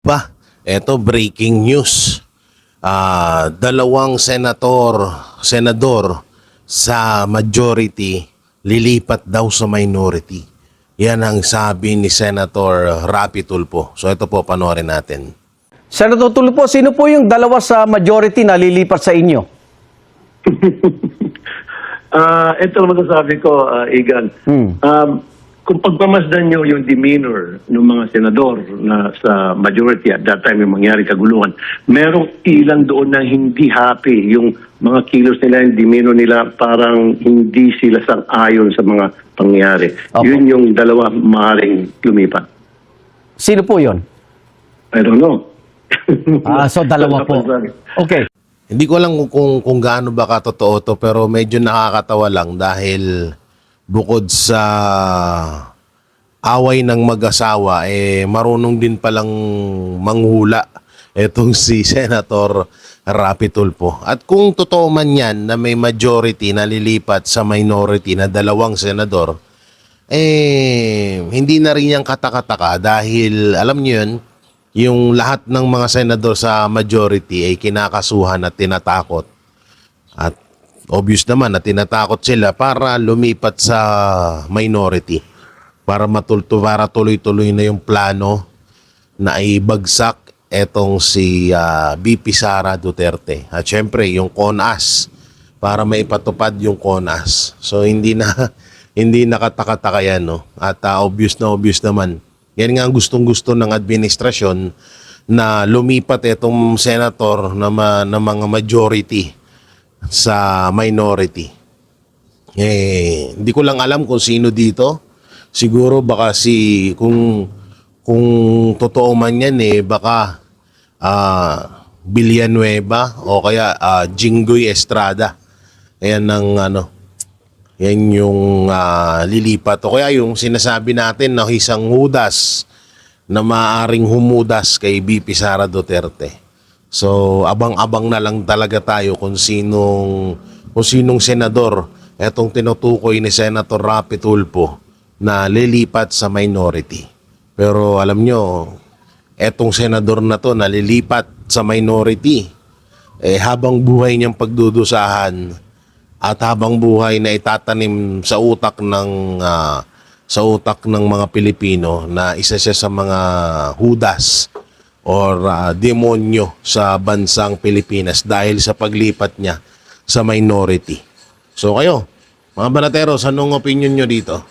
Pa, eto breaking news. Dalawang senador sa majority lilipat daw sa minority. Yan ang sabi ni Senator Rapi Tulfo. So ito po, panoorin natin. Senator Tulfo, sino po yung dalawa sa majority na lilipat sa inyo? Ito ang masasabi ko, Igan. Kung pagpamasdan nyo yung demeanor ng mga senador na sa majority at that time yung mangyari kaguluhan, merong ilan doon na hindi happy. Yung mga kilos nila, yung demeanor nila, parang hindi sila sang-ayon sa mga pangyari. Opo. Yun yung dalawa maaaring lumipat. Sino po yon? I don't know. So dalawa po. Okay. Hindi ko alam kung gaano ba katotoo to, pero medyo nakakatawa lang dahil bukod sa away ng mag-asawa, marunong din palang manghula etong si Senator Rapi Tulfo. At kung totoo man yan na may majority na lilipat sa minority na dalawang senador, hindi na rin yan katakataka dahil alam nyo yun, yung lahat ng mga senador sa majority ay kinakasuhan at tinatakot. At obvious naman na tinatakot sila para lumipat sa minority. Para tuloy-tuloy na yung plano na ibagsak etong si VP Sara Duterte. At syempre, yung CONAS, para maipatupad yung CONAS. So hindi na katakataka yan, no? At obvious naman. Yan nga ang gustong-gusto ng administrasyon na lumipat itong senator na mga majority sa minority. Hindi ko lang alam kung sino dito. Siguro baka kung totoo man yan baka Villanueva o kaya Jinggoy Estrada. Yan yung lilipat. O kaya yung sinasabi natin na isang hudas na maaaring humudas kay VP Sara Duterte. So, abang-abang na lang talaga tayo kung sinong senador etong tinutukoy ni Senator Rapi Tulfo na lilipat sa minority. Pero alam nyo, etong senador na to na lilipat sa minority, habang buhay niyang pagdudusahan at habang buhay na itatanim sa utak ng mga Pilipino na isa siya sa mga hudas or demonyo sa bansang Pilipinas dahil sa paglipat niya sa minority. So kayo, mga banateros, anong opinion nyo dito?